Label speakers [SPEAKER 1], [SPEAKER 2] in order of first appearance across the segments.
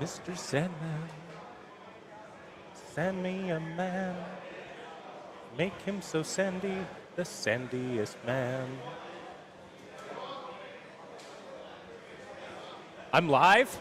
[SPEAKER 1] Mr. Sandman, send me a man. Make him so sandy, the sandiest man. I'm live.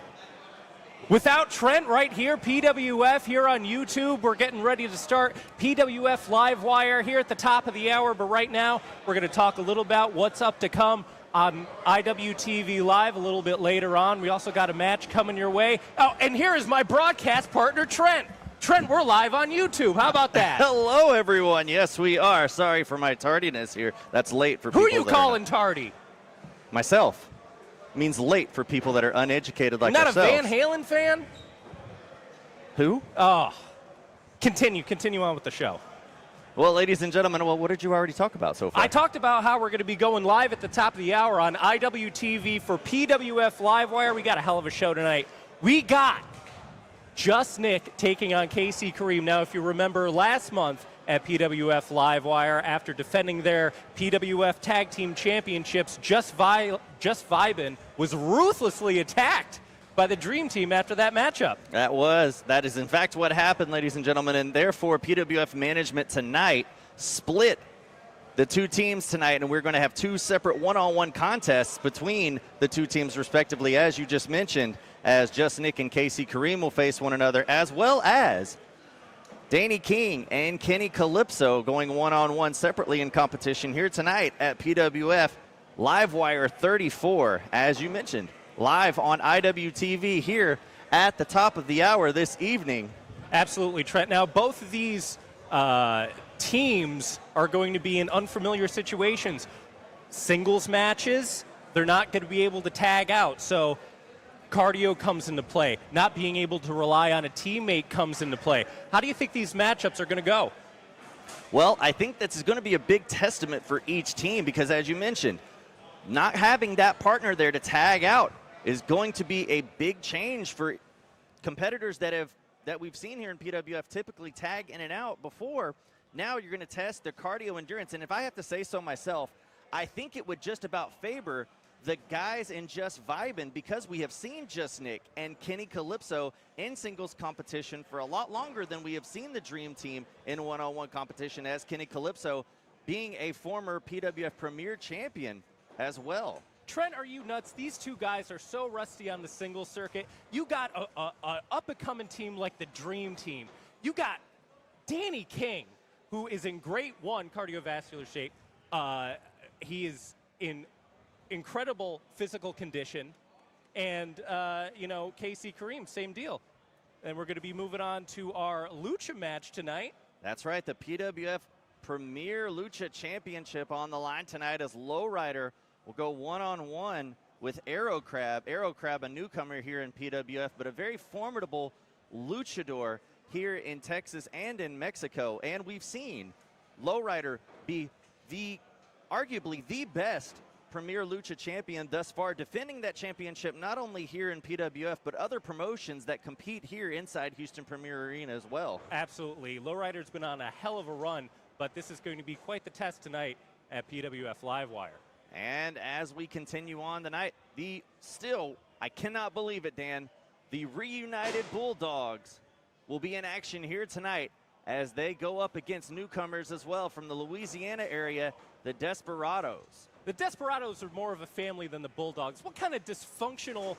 [SPEAKER 1] Without Trent right here, PWF here on YouTube. We're getting ready to start PWF Livewire here at the top of the hour. But right now, we're going to talk a little about what's up to come on IWTV Live a little bit later on. We also got a match coming your way. Oh, and here is my broadcast partner, Trent. Trent, we're live on YouTube. How about that?
[SPEAKER 2] Hello, everyone. Yes, we are. Sorry for my tardiness here. That's late for people.
[SPEAKER 1] Who are you calling tardy?
[SPEAKER 2] Myself. Means late for people that are uneducated like ourselves.
[SPEAKER 1] Not a Van Halen fan?
[SPEAKER 2] Who?
[SPEAKER 1] Oh. Continue on with the show.
[SPEAKER 2] Well, ladies and gentlemen, what did you already talk about so far?
[SPEAKER 1] I talked about how we're going to be going live at the top of the hour on IWTV for PWF Livewire. We got a hell of a show tonight. We got Just Nick taking on KC Kareem. Now, if you remember last month at PWF Livewire, after defending their PWF Tag Team Championships, Just Vibin was ruthlessly attacked by the Dream Team after that matchup.
[SPEAKER 2] That is in fact what happened, ladies and gentlemen, and therefore PWF management tonight split the two teams tonight, and we're going to have two separate one-on-one contests between the two teams respectively, as you just mentioned, as Just Nick and KC Kareem will face one another, as well as Danny King and Kenny Calypso going one-on-one separately in competition here tonight at PWF Livewire 34, as you mentioned, live on IWTV here at the top of the hour this evening.
[SPEAKER 1] Absolutely, Trent. Now, both of these teams are going to be in unfamiliar situations. Singles matches, they're not going to be able to tag out, so cardio comes into play. Not being able to rely on a teammate comes into play. How do you think these matchups are going to go?
[SPEAKER 2] Well, I think that's going to be a big testament for each team because, as you mentioned, not having that partner there to tag out is going to be a big change for competitors that we've seen here in PWF typically tag in and out before. Now you're going to test their cardio endurance, and if I have to say so myself, I think it would just about favor the guys in Just Vibin because we have seen Just Nick and Kenny Calypso in singles competition for a lot longer than we have seen the Dream Team in one-on-one competition, as Kenny Calypso being a former PWF Premier Champion as well.
[SPEAKER 1] Trent, are you nuts? These two guys are so rusty on the singles circuit. You got a up-and-coming team like the Dream Team. You got Danny King, who is in great cardiovascular shape. He is in incredible physical condition, and KC Kareem, same deal. And we're going to be moving on to our Lucha match tonight.
[SPEAKER 2] That's right, the PWF Premier Lucha Championship on the line tonight as Lowrider will go one-on-one with Aero Crab. Aero Crab, a newcomer here in PWF, but a very formidable luchador here in Texas and in Mexico. And we've seen Lowrider be arguably the best Premier Lucha champion thus far, defending that championship not only here in PWF, but other promotions that compete here inside Houston Premier Arena as well.
[SPEAKER 1] Absolutely. Lowrider's been on a hell of a run, but this is going to be quite the test tonight at PWF Livewire.
[SPEAKER 2] And as we continue on tonight, I cannot believe it, Dan, the reunited Bulldogs will be in action here tonight as they go up against newcomers as well from the Louisiana area, the Desperados.
[SPEAKER 1] The Desperados are more of a family than the Bulldogs. What kind of dysfunctional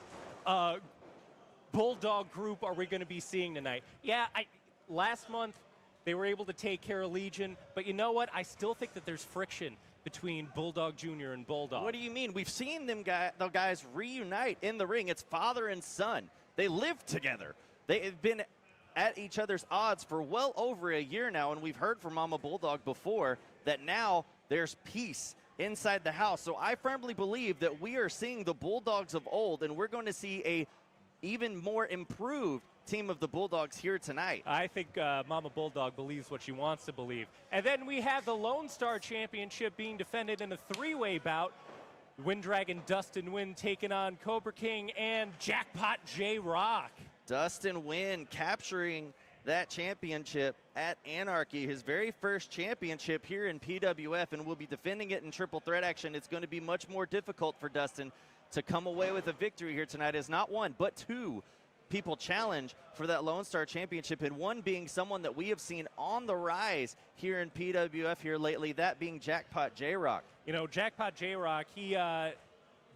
[SPEAKER 1] Bulldog group are we going to be seeing tonight? Yeah, last month they were able to take care of Legion, but you know what? I still think that there's friction between Bulldog Jr. and Bulldog.
[SPEAKER 2] What do you mean? We've seen the guys reunite in the ring. It's father and son. They live together. They've been at each other's odds for well over a year now, and we've heard from Mama Bulldog before that now there's peace inside the house. So I firmly believe that we are seeing the Bulldogs of old, and we're going to see a even more improved team of the Bulldogs here tonight.
[SPEAKER 1] I think Mama Bulldog believes what she wants to believe. And then we have the Lone Star Championship being defended in a three-way bout. Wind Dragon Dustin Wynn taking on Cobra King and Jackpot J-Rock.
[SPEAKER 2] Dustin Wynn capturing that championship at Anarchy, his very first championship here in PWF, and will be defending it in triple threat action. It's going to be much more difficult for Dustin to come away with a victory here tonight, as not one, but two people challenge for that Lone Star Championship, and one being someone that we have seen on the rise here in PWF here lately, that being Jackpot J-Rock.
[SPEAKER 1] You know, Jackpot J-Rock, he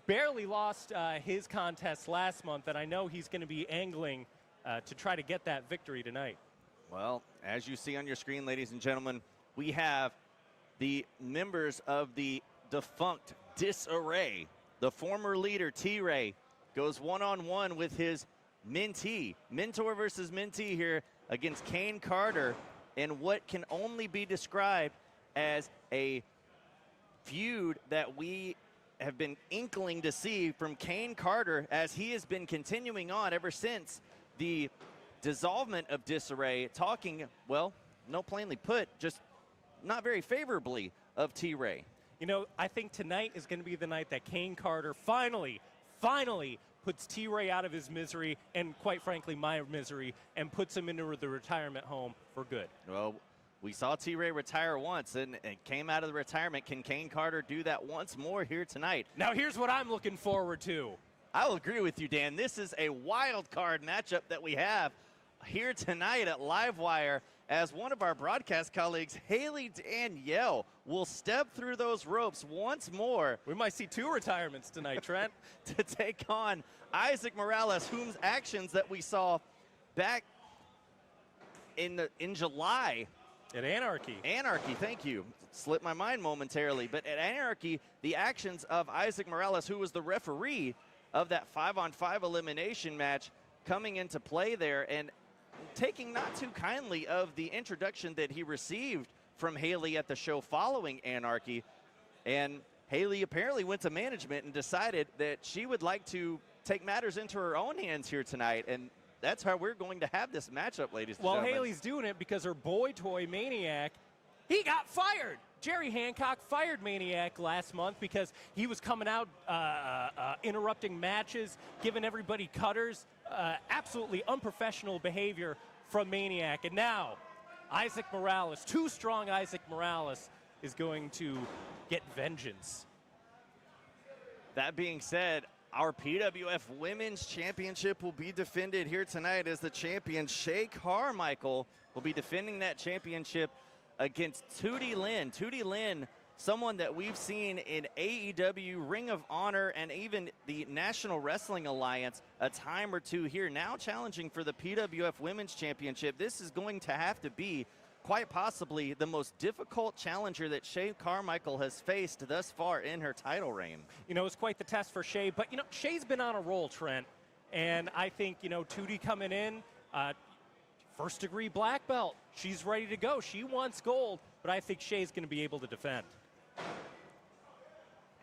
[SPEAKER 1] barely lost his contest last month, and I know he's going to be angling to try to get that victory tonight.
[SPEAKER 2] Well, as you see on your screen, ladies and gentlemen, we have the members of the defunct Disarray. The former leader, T-Ray, goes one-on-one with his mentee. Mentor versus mentee here against Kane Carter in what can only be described as a feud that we have been inkling to see from Kane Carter, as he has been continuing on ever since the dissolvement of Disarray, talking, well, no plainly put, just not very favorably of T-Ray.
[SPEAKER 1] You know, I think tonight is going to be the night that Kane Carter finally puts T-Ray out of his misery, and quite frankly, my misery, and puts him into the retirement home for good.
[SPEAKER 2] Well, we saw T-Ray retire once and came out of the retirement. Can Kane Carter do that once more here tonight?
[SPEAKER 1] Now, here's what I'm looking forward to.
[SPEAKER 2] I will agree with you, Dan. This is a wild card matchup that we have here tonight at Livewire, as one of our broadcast colleagues, Haley Danielle, will step through those ropes once more.
[SPEAKER 1] We might see 2 retirements tonight, Trent.
[SPEAKER 2] To take on Isaac Morales, whose actions that we saw back in July.
[SPEAKER 1] At Anarchy.
[SPEAKER 2] Anarchy, thank you. Slipped my mind momentarily. But at Anarchy, the actions of Isaac Morales, who was the referee of that 5-on-5 elimination match, coming into play there and taking not too kindly of the introduction that he received from Haley at the show following Anarchy. And Haley apparently went to management and decided that she would like to take matters into her own hands here tonight. And that's how we're going to have this matchup, ladies and gentlemen.
[SPEAKER 1] Well, Haley's doing it because her boy toy Maniac, he got fired. Jerry Hancock fired Maniac last month because he was coming out interrupting matches, giving everybody cutters. Absolutely unprofessional behavior from Maniac. And now Isaac Morales, too strong Isaac Morales, is going to get vengeance.
[SPEAKER 2] That being said, our PWF Women's Championship will be defended here tonight as the champion, Shay Carmichael, will be defending that championship against Tootie Lynn. Tootie Lynn, someone that we've seen in AEW, Ring of Honor, and even the National Wrestling Alliance a time or two here, now challenging for the PWF Women's Championship. This is going to have to be quite possibly the most difficult challenger that Shay Carmichael has faced thus far in her title reign.
[SPEAKER 1] You know, it's quite the test for Shay, but, you know, Shay's been on a roll, Trent, and I think, you know, Tootie coming in, first-degree black belt. She's ready to go. She wants gold, but I think Shay's going to be able to defend.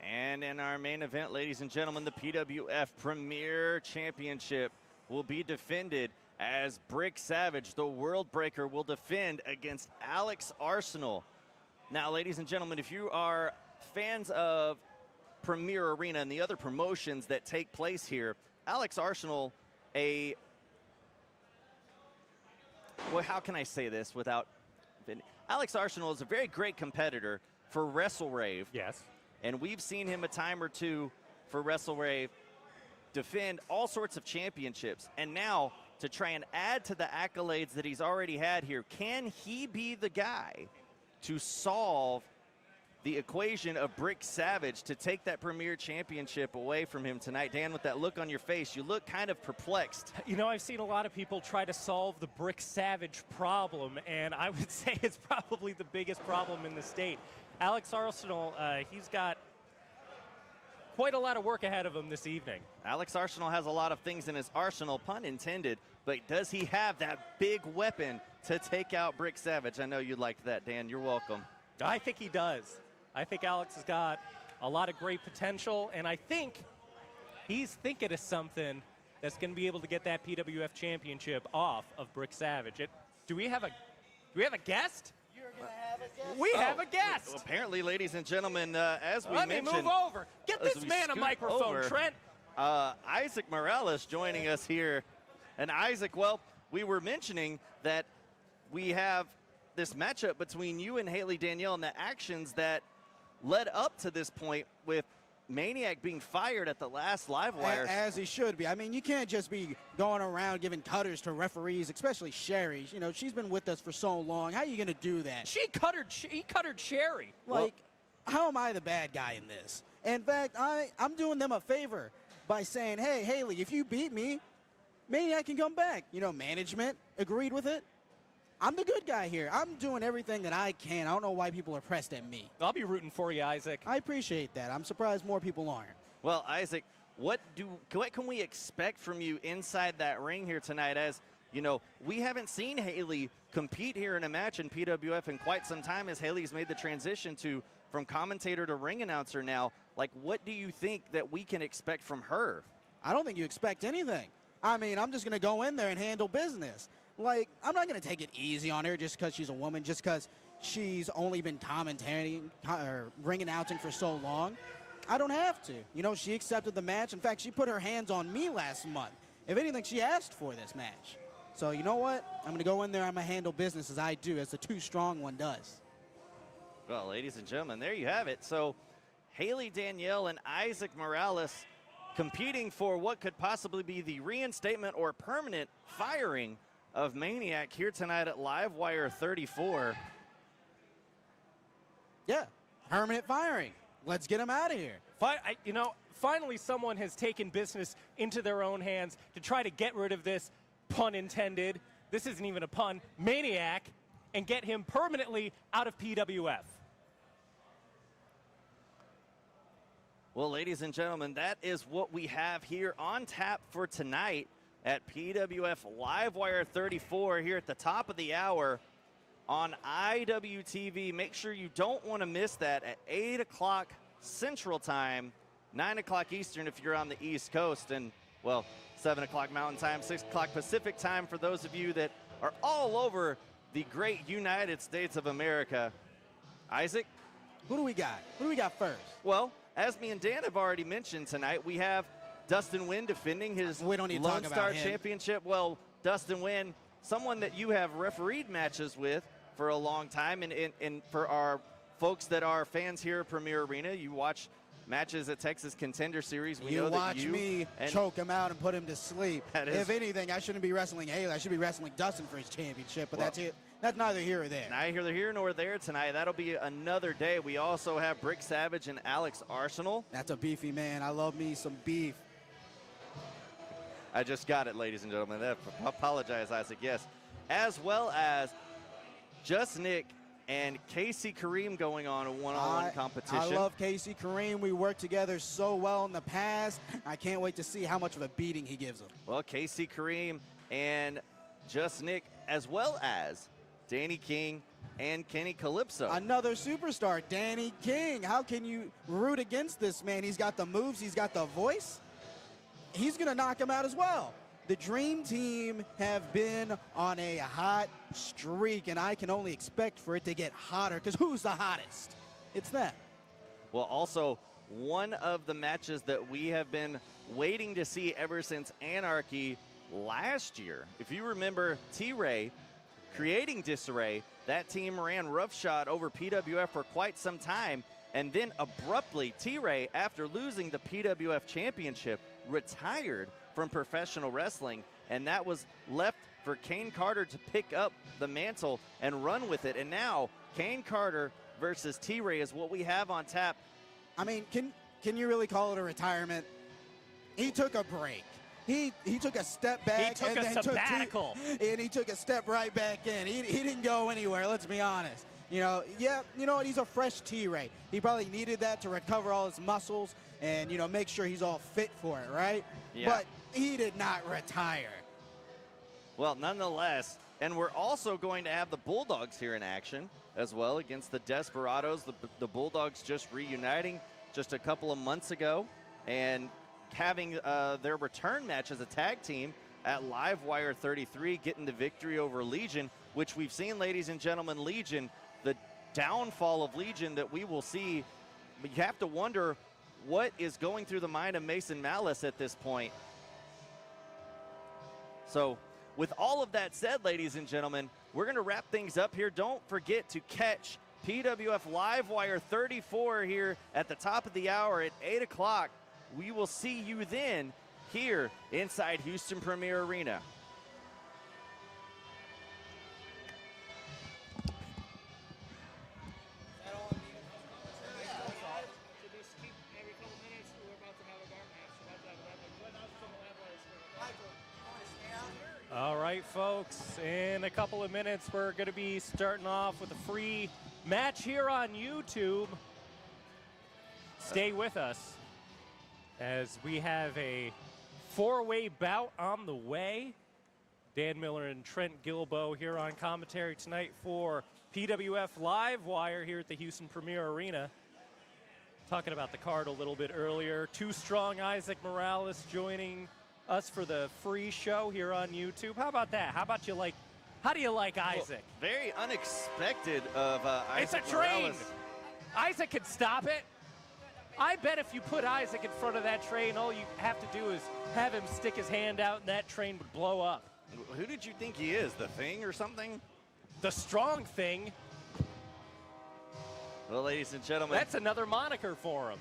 [SPEAKER 2] And in our main event, ladies and gentlemen, the PWF Premier Championship will be defended as Brick Savage, the World Breaker, will defend against Alex Arsenal. Now, ladies and gentlemen, if you are fans of Premier Arena and the other promotions that take place here, Alex Arsenal, well, how can I say this without... Alex Arsenal is a very great competitor for WrestleRave.
[SPEAKER 1] Yes.
[SPEAKER 2] And we've seen him a time or two for WrestleRave defend all sorts of championships. And now, to try and add to the accolades that he's already had here, can he be the guy to solve the equation of Brick Savage to take that Premier Championship away from him tonight? Dan, with that look on your face, you look kind of perplexed.
[SPEAKER 1] You know, I've seen a lot of people try to solve the Brick Savage problem, and I would say it's probably the biggest problem in the state. Alex Arsenal, he's got quite a lot of work ahead of him this evening.
[SPEAKER 2] Alex Arsenal has a lot of things in his arsenal, pun intended, but does he have that big weapon to take out Brick Savage? I know you liked that, Dan. You're welcome.
[SPEAKER 1] I think he does. I think Alex has got a lot of great potential, and I think he's thinking of something that's going to be able to get that PWF Championship off of Brick Savage. Do we have a guest?
[SPEAKER 3] You're gonna have a guest.
[SPEAKER 1] We have a guest.
[SPEAKER 2] Well, apparently, ladies and gentlemen, as we
[SPEAKER 1] Let
[SPEAKER 2] mentioned...
[SPEAKER 1] me move over. Get
[SPEAKER 2] as
[SPEAKER 1] this
[SPEAKER 2] we
[SPEAKER 1] man a
[SPEAKER 2] scoot
[SPEAKER 1] microphone,
[SPEAKER 2] over,
[SPEAKER 1] Trent.
[SPEAKER 2] Isaac Morales joining us here. And Isaac, well, we were mentioning that we have this matchup between you and Haley Danielle and the actions that led up to this point with Maniac being fired at the last Livewire.
[SPEAKER 3] As he should be. I mean, you can't just be going around giving cutters to referees, especially Sherry. You know, she's been with us for so long. How are you going to do that?
[SPEAKER 1] He cuttered Sherry.
[SPEAKER 3] Like, how am I the bad guy in this? In fact, I'm doing them a favor by saying, hey, Haley, if you beat me, Maniac can come back. You know, management agreed with it. I'm the good guy here. I'm doing everything that I can. I don't know why people are pressed at me.
[SPEAKER 1] I'll be rooting for you, Isaac.
[SPEAKER 3] I appreciate that. I'm surprised more people aren't.
[SPEAKER 2] Well, Isaac, what can we expect from you inside that ring here tonight? As you know, we haven't seen Haley compete here in a match in PWF in quite some time, as Haley's made the transition from commentator to ring announcer now. Like, what do you think that we can expect from her?
[SPEAKER 3] I don't think you expect anything. I mean, I'm just going to go in there and handle business. Like, I'm not going to take it easy on her just because she's a woman, just because she's only been commentating or ring announcing for so long. I don't have to. You know, she accepted the match. In fact, she put her hands on me last month. If anything, she asked for this match. So, you know what? I'm going to go in there. I'm going to handle business as I do, as the Too Strong one does.
[SPEAKER 2] Well, ladies and gentlemen, there you have it. So, Haley Danielle and Isaac Morales competing for what could possibly be the reinstatement or permanent firing of Maniac here tonight at Livewire 34.
[SPEAKER 3] Yeah, permanent firing. Let's get him out of here.
[SPEAKER 1] Finally someone has taken business into their own hands to try to get rid of this, pun intended, this isn't even a pun, Maniac, and get him permanently out of PWF.
[SPEAKER 2] Well, ladies and gentlemen, that is what we have here on tap for tonight at PWF Livewire 34 here at the top of the hour on IWTV. Make sure you don't want to miss that at 8 o'clock Central Time, 9 o'clock Eastern if you're on the East Coast, and, well, 7 o'clock Mountain Time, 6 o'clock Pacific Time for those of you that are all over the great United States of America. Isaac?
[SPEAKER 3] Who do we got? Who do we got first?
[SPEAKER 2] Well, as me and Dan have already mentioned tonight, we have Dustin Wynn defending his Lone Star Championship. Well, Dustin Wynn, someone that you have refereed matches with for a long time, and for our folks that are fans here at Premier Arena, you watch matches at Texas Contender Series. We know that
[SPEAKER 3] watch me choke him out and put him to sleep. If anything, I shouldn't be wrestling Haley. I should be wrestling Dustin for his championship, but that's it. That's neither here or there.
[SPEAKER 2] Neither here nor there tonight. That'll be another day. We also have Brick Savage and Alex Arsenal.
[SPEAKER 3] That's a beefy man. I love me some beef.
[SPEAKER 2] I just got it, ladies and gentlemen. I apologize, Isaac. Yes. As well as Just Nick and Casey Kareem going on a one-on-one competition.
[SPEAKER 3] I love Casey Kareem. We worked together so well in the past. I can't wait to see how much of a beating he gives him.
[SPEAKER 2] Well, Casey Kareem and Just Nick, as well as Danny King and Kenny Calypso.
[SPEAKER 3] Another superstar, Danny King. How can you root against this man? He's got the moves. He's got the voice. He's going to knock him out as well. The Dream Team have been on a hot streak, and I can only expect for it to get hotter, because who's the hottest? It's them.
[SPEAKER 2] Well, also, one of the matches that we have been waiting to see ever since Anarchy last year. If you remember T-Ray creating Disarray, that team ran roughshod over PWF for quite some time, and then abruptly T-Ray, after losing the PWF championship, retired from professional wrestling, and that was left for Kane Carter to pick up the mantle and run with it. And now Kane Carter versus T-Ray is what we have on tap.
[SPEAKER 3] I mean, can you really call it a retirement? He took a break. He took a step back.
[SPEAKER 1] He took a sabbatical.
[SPEAKER 3] And he took a step right back in. He didn't go anywhere, let's be honest. You know, yeah, you know what? He's a fresh T-Ray. He probably needed that to recover all his muscles and, you know, make sure he's all fit for it, right?
[SPEAKER 2] Yeah.
[SPEAKER 3] But he did not retire.
[SPEAKER 2] Well, nonetheless, and we're also going to have the Bulldogs here in action as well against the Desperados. The Bulldogs just reuniting just a couple of months ago and having their return match as a tag team at Livewire 33, getting the victory over Legion, which we've seen, ladies and gentlemen, Legion, the downfall of Legion that we will see. But you have to wonder what is going through the mind of Mason Malice at this point. So with all of that said, ladies and gentlemen, we're going to wrap things up here. Don't forget to catch PWF Livewire 34 here at the top of the hour at 8 o'clock. We will see you then here inside Houston Premier Arena.
[SPEAKER 1] All right, folks, in a couple of minutes, we're going to be starting off with a free match here on YouTube. Stay with us as we have a four-way bout on the way. Dan Miller and Trent Gilbo here on commentary tonight for PWF Livewire here at the Houston Premier Arena. Talking about the card a little bit earlier. Too Strong Isaac Morales joining us for the free show here on YouTube. How about that? How do you like Isaac?
[SPEAKER 2] Well, very unexpected of Isaac
[SPEAKER 1] It's a train.
[SPEAKER 2] Morales.
[SPEAKER 1] Isaac can stop it. I bet if you put Isaac in front of that train, all you have to do is have him stick his hand out and that train would blow up.
[SPEAKER 2] Who did you think he is, the Thing or something?
[SPEAKER 1] The Strong Thing.
[SPEAKER 2] Well, ladies and gentlemen.
[SPEAKER 1] That's another moniker for him.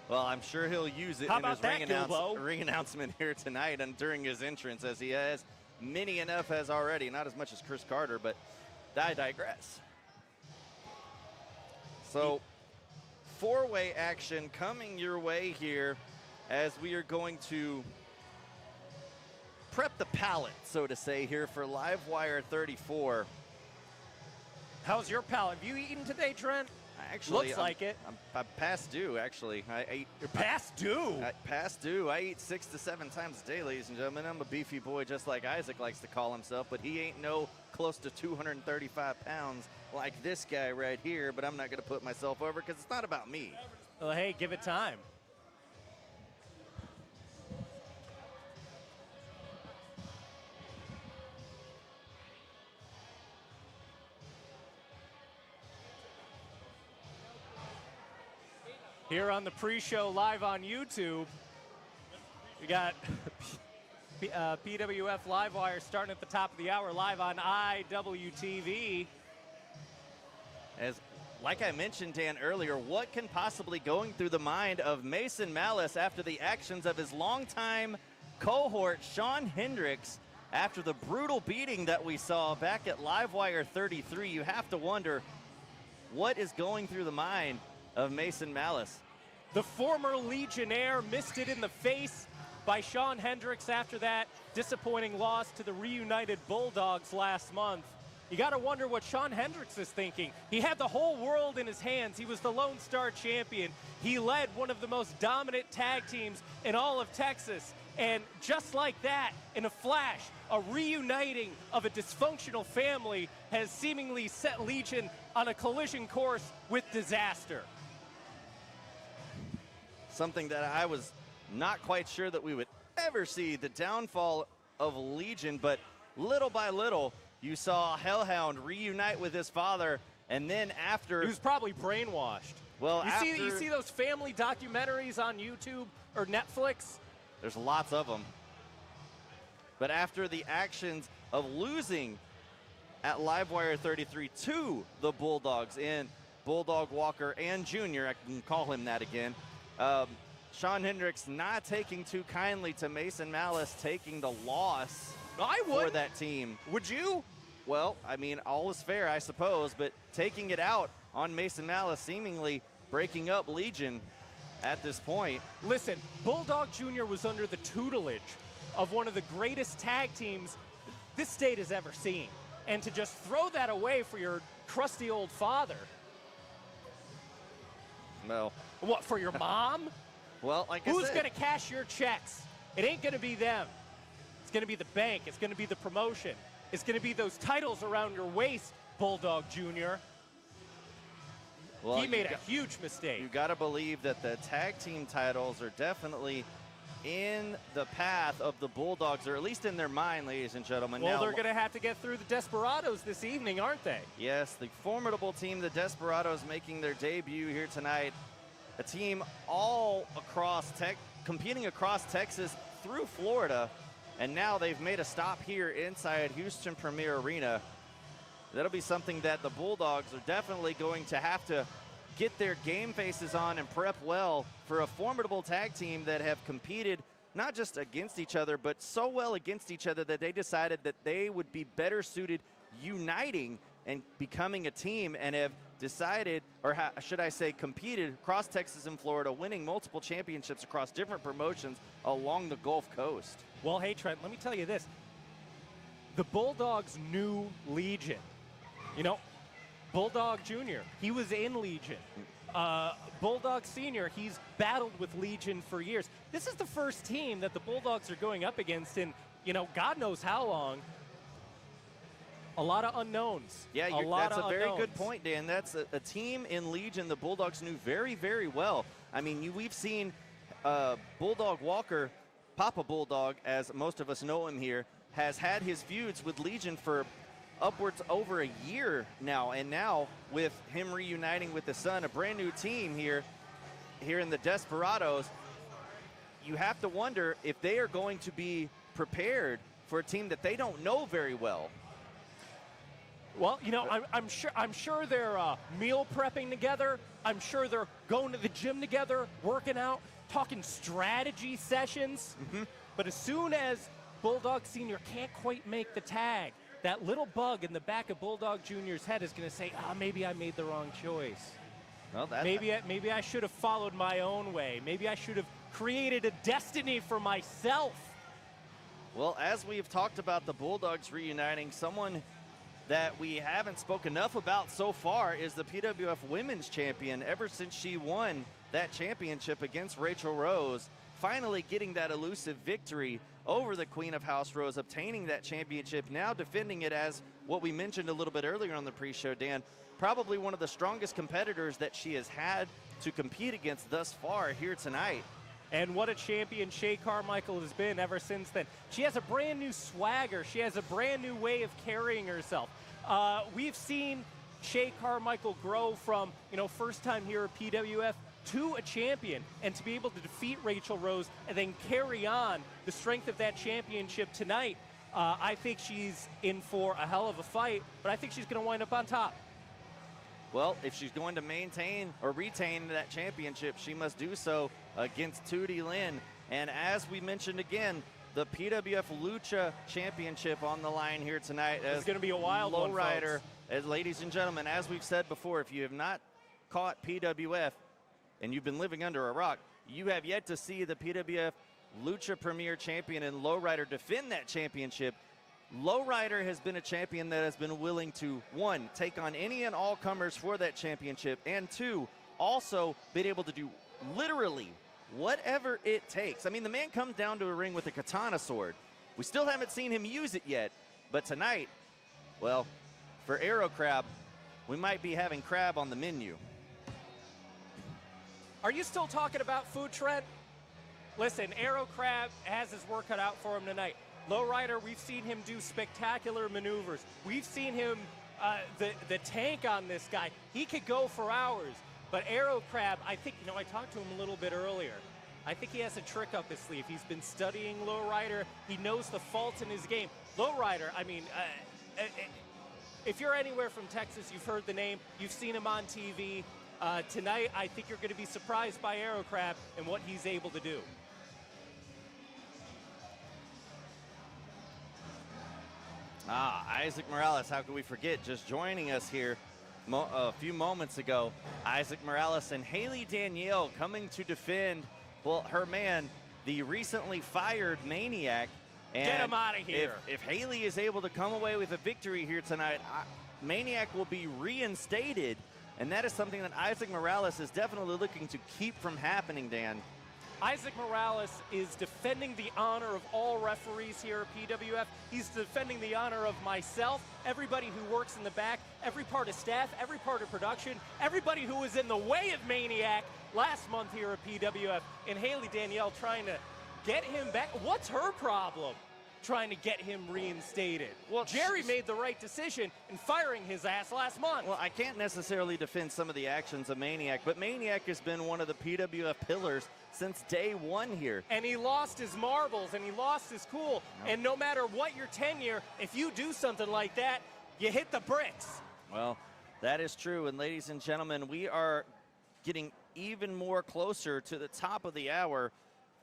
[SPEAKER 2] Well, I'm sure he'll use it
[SPEAKER 1] How
[SPEAKER 2] in his
[SPEAKER 1] about that,
[SPEAKER 2] ring announcement here tonight and during his entrance, as he has many enough as already. Not as much as Chris Carter, but I digress. So, four-way action coming your way here as we are going to prep the palate, so to say, here for Livewire 34.
[SPEAKER 1] How's your palate? Have you eaten today, Trent?
[SPEAKER 2] Actually,
[SPEAKER 1] looks like it.
[SPEAKER 2] I'm past due, actually.
[SPEAKER 1] You're past due?
[SPEAKER 2] Past due. I eat 6 to 7 times a day, ladies and gentlemen. I'm a beefy boy, just like Isaac likes to call himself, but he ain't no close to 235 pounds like this guy right here, but I'm not going to put myself over because it's not about me.
[SPEAKER 1] Well, hey, give it time. Here on the pre-show live on YouTube, we got PWF Livewire starting at the top of the hour live on IWTV.
[SPEAKER 2] As, like I mentioned, Dan, earlier, what can possibly going through the mind of Mason Malice after the actions of his longtime cohort, Sean Hendricks, after the brutal beating that we saw back at Livewire 33? You have to wonder what is going through the mind of Mason Malice.
[SPEAKER 1] The former Legionnaire missed it in the face by Sean Hendricks after that disappointing loss to the reunited Bulldogs last month. You got to wonder what Sean Hendricks is thinking. He had the whole world in his hands. He was the Lone Star champion. He led one of the most dominant tag teams in all of Texas. And just like that, in a flash, a reuniting of a dysfunctional family has seemingly set Legion on a collision course with disaster.
[SPEAKER 2] Something that I was not quite sure that we would ever see, the downfall of Legion, but little by little, you saw Hellhound reunite with his father, and then after...
[SPEAKER 1] He was probably brainwashed.
[SPEAKER 2] Well,
[SPEAKER 1] you see those family documentaries on YouTube or Netflix?
[SPEAKER 2] There's lots of them. But after the actions of losing at Livewire 33 to the Bulldogs in Bulldog Walker and Junior, I can call him that again, Sean Hendricks not taking too kindly to Mason Malice taking the loss for that team.
[SPEAKER 1] Would you?
[SPEAKER 2] Well, I mean, all is fair, I suppose, but taking it out on Mason Malice, seemingly breaking up Legion at this point.
[SPEAKER 1] Listen, Bulldog Jr. was under the tutelage of one of the greatest tag teams this state has ever seen. And to just throw that away for your crusty old father.
[SPEAKER 2] Well.
[SPEAKER 1] What, for your mom?
[SPEAKER 2] Well, like I said.
[SPEAKER 1] Who's going to cash your checks? It ain't going to be them. It's going to be the bank. It's going to be the promotion. It's going to be those titles around your waist, Bulldog Jr.
[SPEAKER 2] Well,
[SPEAKER 1] he made a huge mistake.
[SPEAKER 2] You got to believe that the tag team titles are definitely in the path of the Bulldogs, or at least in their mind, ladies and gentlemen.
[SPEAKER 1] Well, they're going to have to get through the Desperados this evening, aren't they?
[SPEAKER 2] Yes, the formidable team, the Desperados, making their debut here tonight. A team all across competing across Texas through Florida, and now they've made a stop here inside Houston Premier Arena. That'll be something that the Bulldogs are definitely going to have to get their game faces on and prep well for a formidable tag team that have competed not just against each other, but so well against each other that they decided that they would be better suited uniting and becoming a team, and have decided, or should I say competed across Texas and Florida, winning multiple championships across different promotions along the Gulf Coast.
[SPEAKER 1] Well, hey, Trent, let me tell you this. The Bulldogs knew Legion. You know, Bulldog Jr., he was in Legion. Bulldog Sr., he's battled with Legion for years. This is the first team that the Bulldogs are going up against in, you know, God knows how long. A lot of unknowns.
[SPEAKER 2] Yeah, that's a very good point, Dan. That's a team in Legion the Bulldogs knew very, very well. I mean, we've seen Bulldog Walker, Papa Bulldog, as most of us know him here, has had his feuds with Legion for upwards over a year now. And now, with him reuniting with the son, a brand new team here in the Desperados, you have to wonder if they are going to be prepared for a team that they don't know very well.
[SPEAKER 1] Well, you know, I'm sure they're meal prepping together. I'm sure they're going to the gym together, working out, talking strategy sessions.
[SPEAKER 2] Mm-hmm.
[SPEAKER 1] But as soon as Bulldog Sr. can't quite make the tag, that little bug in the back of Bulldog Jr.'s head is going to say, maybe I made the wrong choice.
[SPEAKER 2] Well,
[SPEAKER 1] maybe I should have followed my own way. Maybe I should have created a destiny for myself.
[SPEAKER 2] Well, as we've talked about the Bulldogs reuniting, someone that we haven't spoken enough about so far is the PWF Women's Champion. Ever since she won that championship against Rachel Rose, finally getting that elusive victory over the Queen of House Rose, obtaining that championship, now defending it as what we mentioned a little bit earlier on the pre-show, Dan, probably one of the strongest competitors that she has had to compete against thus far here tonight.
[SPEAKER 1] And what a champion Shay Carmichael has been ever since then. She has a brand new swagger. She has a brand new way of carrying herself. We've seen Shay Carmichael grow from, you know, first time here at PWF to a champion, and to be able to defeat Rachel Rose and then carry on the strength of that championship tonight. I think she's in for a hell of a fight, but I think she's going to wind up on top.
[SPEAKER 2] Well, if she's going to maintain or retain that championship, she must do so against Tootie Lynn. And as we mentioned again, the PWF Lucha Championship on the line here tonight.
[SPEAKER 1] It's going to be a wild one,
[SPEAKER 2] lowrider. As ladies and gentlemen, as we've said before, if you have not caught PWF and you've been living under a rock, you have yet to see the PWF Lucha Premier Champion and lowrider defend that championship. Lowrider has been a champion that has been willing to, one, take on any and all comers for that championship, and two, also been able to do literally whatever it takes. I mean, the man comes down to a ring with a katana sword. We still haven't seen him use it yet, but tonight, well, for Aero Crab, we might be having crab on the menu.
[SPEAKER 1] Are you still talking about food, Trent? Listen, Aero Crab has his work cut out for him tonight. Lowrider, we've seen him do spectacular maneuvers. We've seen him, the tank on this guy. He could go for hours. But Aero Crab, I think, you know, I talked to him a little bit earlier. I think he has a trick up his sleeve. He's been studying Lowrider. He knows the faults in his game. Lowrider, I mean, if you're anywhere from Texas, you've heard the name. You've seen him on TV. Tonight, I think you're going to be surprised by Aero Crab and what he's able to do.
[SPEAKER 2] Isaac Morales, how could we forget, just joining us here a few moments ago. Isaac Morales and Haley Danielle coming to defend, well, her man, the recently fired Maniac. And
[SPEAKER 1] get him out of here.
[SPEAKER 2] If Haley is able to come away with a victory here tonight, Maniac will be reinstated, and that is something that Isaac Morales is definitely looking to keep from happening, Dan.
[SPEAKER 1] Isaac Morales is defending the honor of all referees here at PWF. He's defending the honor of myself, everybody who works in the back, every part of staff, every part of production, everybody who was in the way of Maniac last month here at PWF, and Haley Danielle trying to get him back. What's her problem? Trying to get him reinstated. Well, Jerry made the right decision in firing his ass last month.
[SPEAKER 2] Well, I can't necessarily defend some of the actions of Maniac, but Maniac has been one of the PWF pillars since day one here.
[SPEAKER 1] And he lost his marbles, and he lost his cool.
[SPEAKER 2] Yep.
[SPEAKER 1] And no matter what your tenure, if you do something like that, you hit the bricks.
[SPEAKER 2] Well, that is true. And ladies and gentlemen, we are getting even more closer to the top of the hour.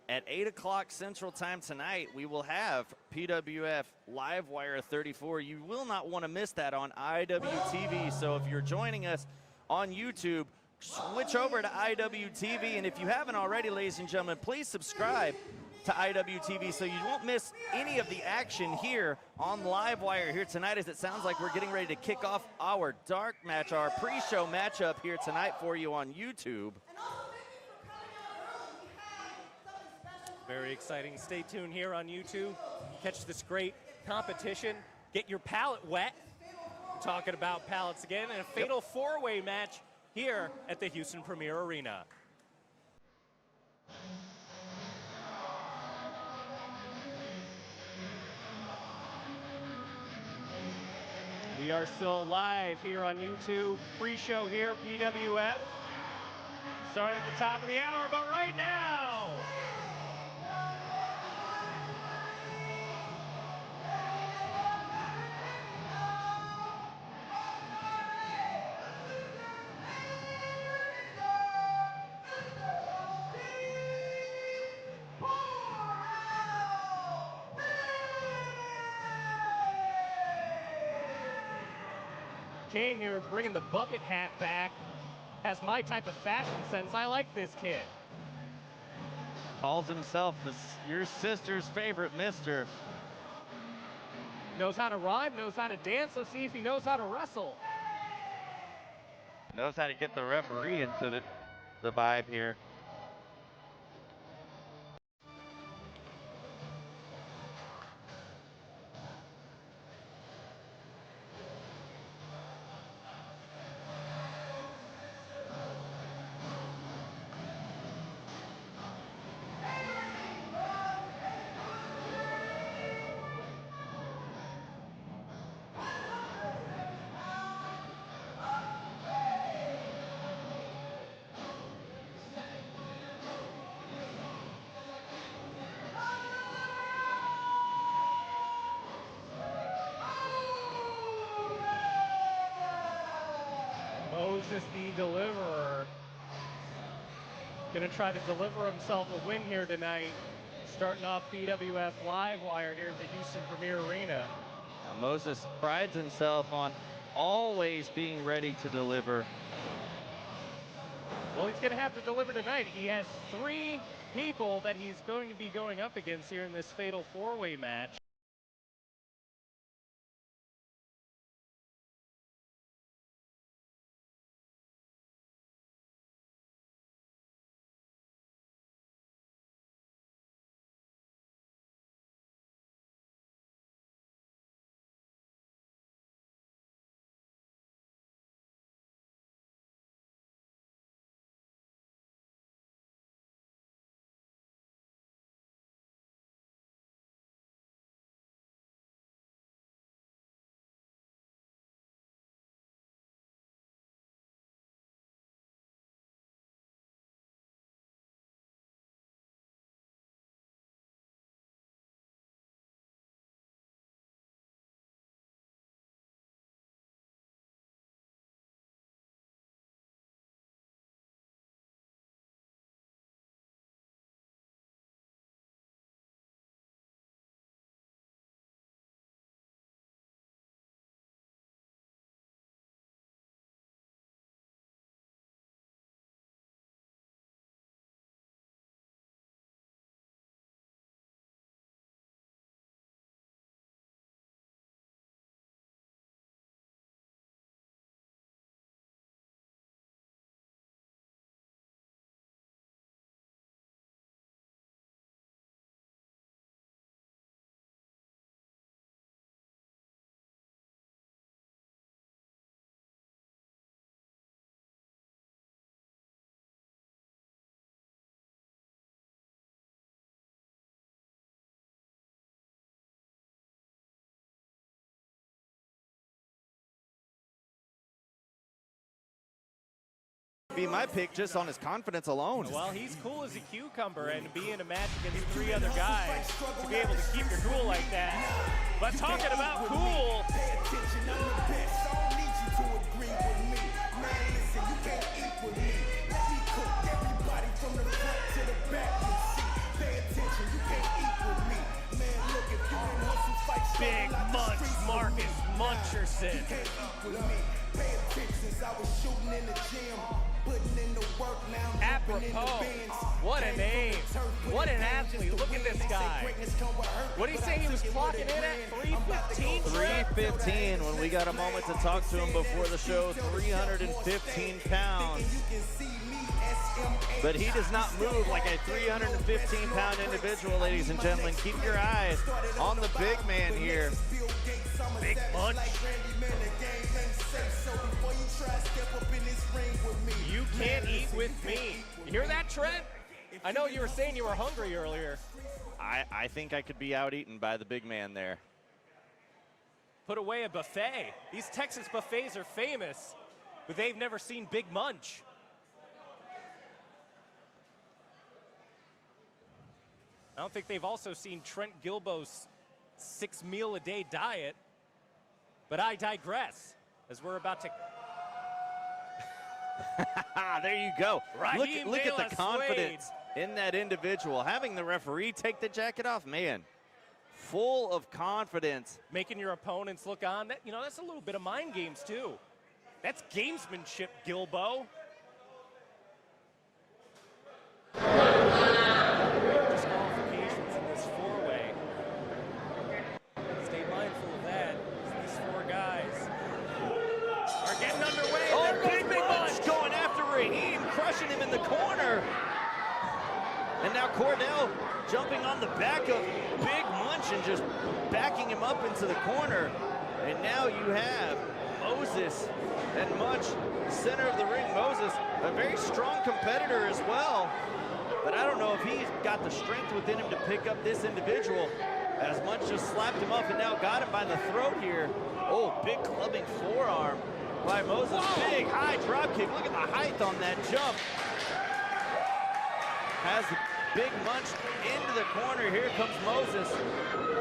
[SPEAKER 2] At 8 o'clock Central Time tonight, we will have PWF Livewire 34. You will not want to miss that on IWTV. So if you're joining us on YouTube, switch over to IWTV. And if you haven't already, ladies and gentlemen, please subscribe to IWTV so you won't miss any of the action here on Livewire here tonight, as it sounds like we're getting ready to kick off our dark match, our pre-show matchup here tonight for you on YouTube.
[SPEAKER 1] Very exciting. Stay tuned here on YouTube. Catch this great competition. Get your palate wet. Talking about pallets again, and a fatal four-way match here at the Houston Premier Arena. We are still live here on YouTube. Pre-show here, PWF. Starting at the top of the hour, but right now, Kane here bringing the bucket hat back. Has my type of fashion sense. I like this kid.
[SPEAKER 4] Calls himself your sister's favorite mister.
[SPEAKER 1] Knows how to rhyme, knows how to dance. Let's see if he knows how to wrestle.
[SPEAKER 4] Knows how to get the referee into the vibe here.
[SPEAKER 1] Moses, the deliverer, gonna try to deliver himself a win here tonight. Starting off PWF Livewire here at the Houston Premier Arena.
[SPEAKER 4] Now, Moses prides himself on always being ready to deliver.
[SPEAKER 1] Well, he's gonna have to deliver tonight. He has 3 people that he's going to be going up against here in this fatal four-way match.
[SPEAKER 2] Be my pick just on his confidence alone.
[SPEAKER 1] Well, he's cool as a cucumber, and to be in a match against 3 other guys, to be able to keep your cool like that. But talking about cool, Anderson. Apropos, what a name. What an athlete. Look at this guy. What did he say he was clocking in at? 315?
[SPEAKER 2] 315 when we got a moment to talk to him before the show. 315 pounds. But he does not move like a 315-pound individual, ladies and gentlemen. Keep your eyes on the big man here.
[SPEAKER 1] Big punch. You can't eat with me. You hear that, Trent? I know you were saying you were hungry earlier.
[SPEAKER 2] I think I could be out-eaten by the big man there.
[SPEAKER 1] Put away a buffet. These Texas buffets are famous, but they've never seen Big Munch. I don't think they've also seen Trent Gilbo's 6-meal-a-day diet, but I digress, as we're about to...
[SPEAKER 2] There you go.
[SPEAKER 1] Raheem
[SPEAKER 2] Look
[SPEAKER 1] De
[SPEAKER 2] at
[SPEAKER 1] La
[SPEAKER 2] the confidence in that individual. Having the referee take the jacket off, man, full of confidence.
[SPEAKER 1] Making your opponents look on. That, you know, that's a little bit of mind games, too. That's gamesmanship, Gilbo. Disqualifications in this four-way. Stay mindful of that. These four guys are getting underway.
[SPEAKER 2] Oh,
[SPEAKER 1] There goes
[SPEAKER 2] Big Munch going after Raheem, crushing him in the corner. And now Cordell jumping on the back of Big Munch and just backing him up into the corner. And now you have Moses and Munch, center of the ring. Moses, a very strong competitor as well. But I don't know if he's got the strength within him to pick up this individual, as Munch just slapped him up and now got him by the throat here. Oh, big clubbing forearm by Moses. Whoa. Big high drop kick. Look at the height on that jump. Has Big Munch into the corner. Here comes Moses.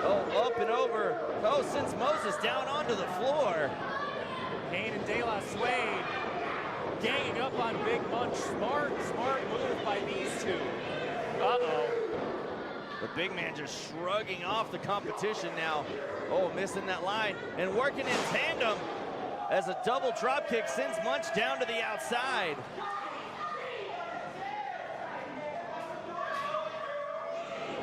[SPEAKER 2] Oh, up and over. Oh, sends Moses down onto the floor.
[SPEAKER 1] Kane and De La Suede ganging up on Big Munch. Smart move by these two. Uh-oh.
[SPEAKER 2] The big man just shrugging off the competition now. Oh, missing that line and working in tandem as a double drop kick sends Munch down to the outside.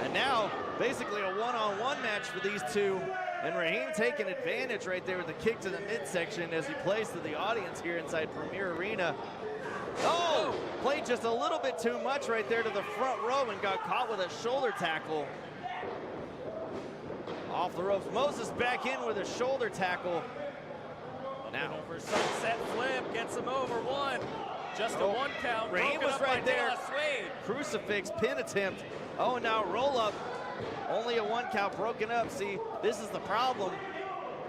[SPEAKER 2] And now, basically a one-on-one match for these two. And Raheem taking advantage right there with the kick to the midsection as he plays to the audience here inside Premier Arena. Oh, played just a little bit too much right there to the front row and got caught with a shoulder tackle. Off the ropes, Moses back in with a shoulder tackle.
[SPEAKER 1] Now over sunset flip, gets him over one. Just a one count.
[SPEAKER 2] Raheem was right there. Crucifix pin attempt. Oh, now roll up. Only a one count broken up. See, this is the problem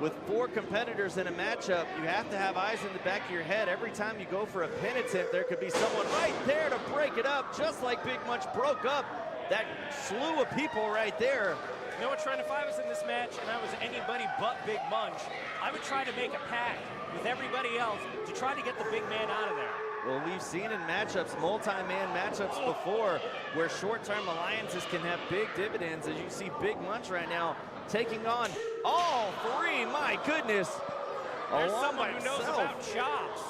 [SPEAKER 2] with four competitors in a matchup. You have to have eyes in the back of your head. Every time you go for a pin attempt, there could be someone right there to break it up, just like Big Munch broke up that slew of people right there.
[SPEAKER 1] You know what, Trent, if I was in this match and I was anybody but Big Munch, I would try to make a pact with everybody else to try to get the big man out of there.
[SPEAKER 2] Well, we've seen in matchups, multi-man matchups before, where short-term alliances can have big dividends, as you see Big Munch right now taking on all three. My goodness.
[SPEAKER 1] There's someone who knows about chops.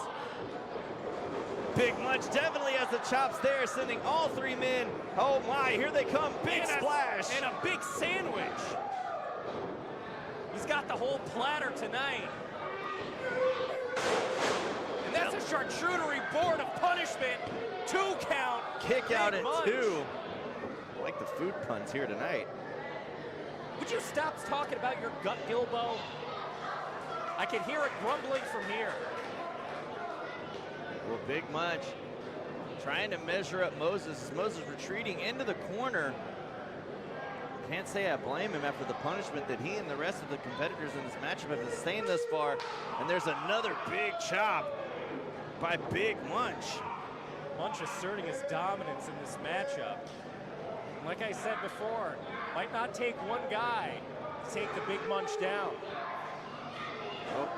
[SPEAKER 2] Big Munch definitely has the chops there, sending all three men. Oh my, here they come, big splash.
[SPEAKER 1] And a big sandwich. He's got the whole platter tonight. And that's a charcuterie board of punishment. 2 count.
[SPEAKER 2] Kick out at 2. I like the food puns here tonight.
[SPEAKER 1] Would you stop talking about your gut, Gilbo? I can hear it grumbling from here.
[SPEAKER 2] Well, Big Munch trying to measure up Moses. Moses retreating into the corner. Can't say I blame him after the punishment that he and the rest of the competitors in this matchup have sustained thus far. And there's another big chop by Big Munch.
[SPEAKER 1] Munch asserting his dominance in this matchup. Like I said before, might not take one guy to take the Big Munch down.
[SPEAKER 2] Oh.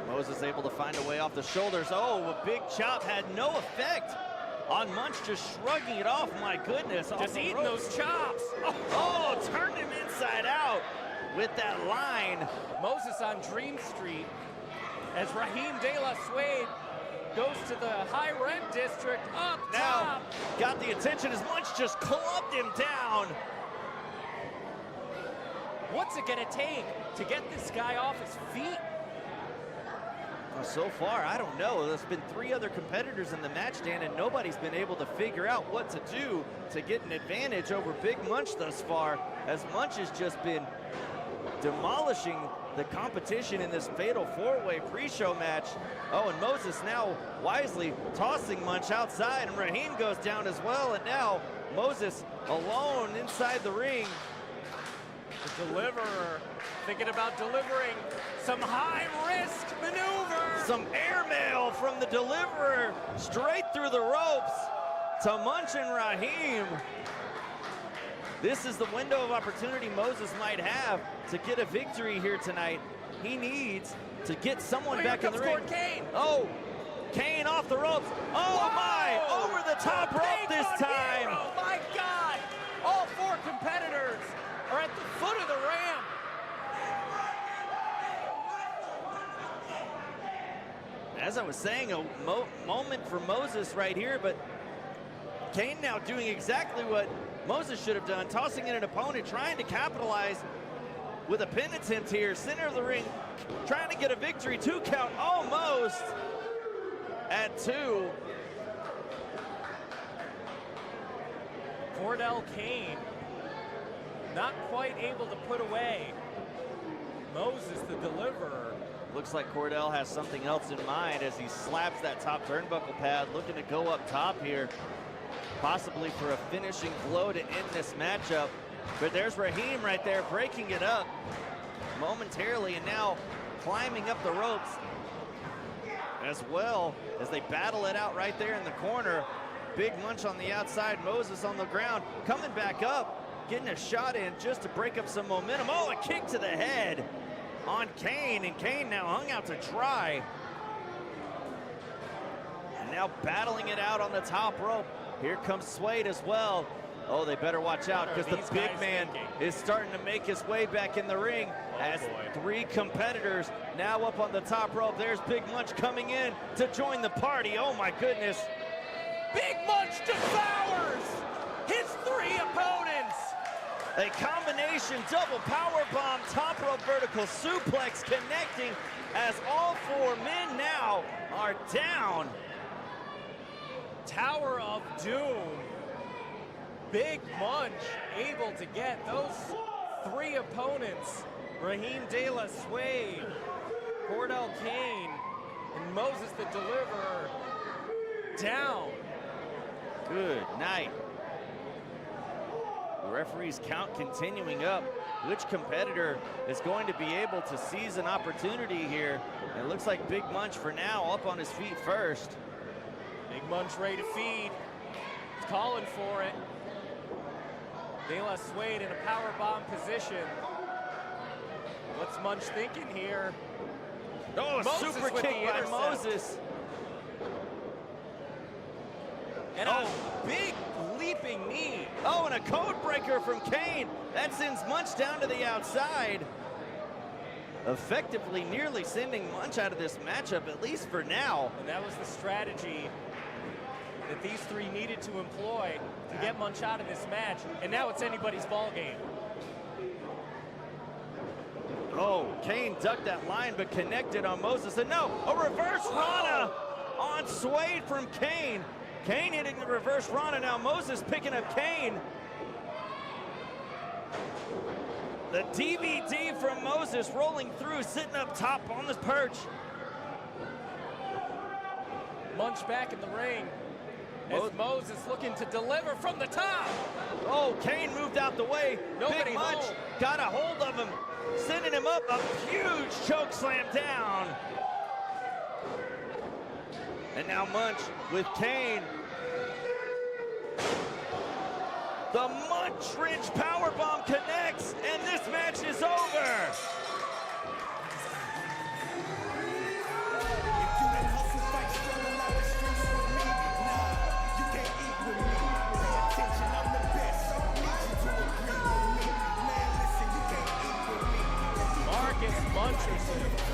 [SPEAKER 2] Moses able to find a way off the shoulders. Oh, a big chop had no effect on Munch, just shrugging it off. My goodness.
[SPEAKER 1] Just eating those chops.
[SPEAKER 2] Oh, turned him inside out. with that line.
[SPEAKER 1] Moses on Dream Street as Raheem De La Suede goes to the high rent district up
[SPEAKER 2] Now,
[SPEAKER 1] top.
[SPEAKER 2] got the attention as Munch just clubbed him down.
[SPEAKER 1] What's it gonna take to get this guy off his feet?
[SPEAKER 2] So far, I don't know. There's been 3 other competitors in the match, Dan, and nobody's been able to figure out what to do to get an advantage over Big Munch thus far, as Munch has just been demolishing the competition in this fatal 4-way pre-show match. Oh, and Moses now wisely tossing Munch outside, and Raheem goes down as well, and now Moses alone inside the ring.
[SPEAKER 1] The deliverer thinking about delivering some high-risk maneuver.
[SPEAKER 2] Some airmail from the deliverer straight through the ropes to Munch and Raheem. This is the window of opportunity Moses might have to get a victory here tonight. He needs to get someone back in the ring.
[SPEAKER 1] Kane.
[SPEAKER 2] Oh, Kane off the ropes. Oh,
[SPEAKER 1] Whoa!
[SPEAKER 2] my, over the top rope this time.
[SPEAKER 1] Oh my God, all 4 competitors are at the foot of the ramp.
[SPEAKER 2] As I was saying, a moment for Moses right here, but Kane now doing exactly what Moses should have done, tossing in an opponent, trying to capitalize with a pin attempt here, center of the ring, trying to get a victory, 2 count almost at 2.
[SPEAKER 1] Cordell Kane not quite able to put away Moses, the deliverer.
[SPEAKER 2] Looks like Cordell has something else in mind as he slaps that top turnbuckle pad, looking to go up top here, possibly for a finishing blow to end this matchup. But there's Raheem right there breaking it up momentarily, and now climbing up the ropes as well as they battle it out right there in the corner. Big Munch on the outside, Moses on the ground, coming back up, getting a shot in just to break up some momentum. Oh, a kick to the head on Kane, and Kane now hung out to dry. And now battling it out on the top rope. Here comes Suede as well. Oh, they better watch out, because the big man is starting to make his way back in the ring as 3 competitors now up on the top rope. There's Big Munch coming in to join the party. Oh my goodness.
[SPEAKER 1] Big Munch devours his 3 opponents.
[SPEAKER 2] A combination double power bomb, top rope vertical suplex connecting as all 4 men now are down.
[SPEAKER 1] Tower of Doom. Big Munch able to get those 3 opponents, Raheem De La Suede, Cordell Kane, and Moses the Deliverer, down.
[SPEAKER 2] Good night. The referee's count continuing up. Which competitor is going to be able to seize an opportunity here? And it looks like Big Munch for now up on his feet first.
[SPEAKER 1] Big Munch ready to feed. He's calling for it. De La Suede in a powerbomb position. What's Munch thinking here?
[SPEAKER 2] Oh, a
[SPEAKER 1] Moses
[SPEAKER 2] super
[SPEAKER 1] with
[SPEAKER 2] kick
[SPEAKER 1] the
[SPEAKER 2] by
[SPEAKER 1] intercept.
[SPEAKER 2] Moses.
[SPEAKER 1] And a big leaping knee.
[SPEAKER 2] Oh, and a code breaker from Kane. That sends Munch down to the outside. Effectively nearly sending Munch out of this matchup, at least for now.
[SPEAKER 1] And that was the strategy that these 3 needed to employ to get Munch out of this match. And now it's anybody's ball game.
[SPEAKER 2] Oh, Kane ducked that line but connected on Moses. And no, a reverse Rana on Suede from Kane. Kane hitting the reverse Rana. Now Moses picking up Kane. The DVD from Moses rolling through, sitting up top on the perch.
[SPEAKER 1] Munch back in the ring as Moses looking to deliver from the top.
[SPEAKER 2] Oh, Kane moved out the way.
[SPEAKER 1] Nobody
[SPEAKER 2] Big Munch
[SPEAKER 1] home.
[SPEAKER 2] got a hold of him, sending him up, a huge choke slam down. And now Munch with Kane. The Munch Ridge powerbomb connects, and this match is over.
[SPEAKER 1] punchers.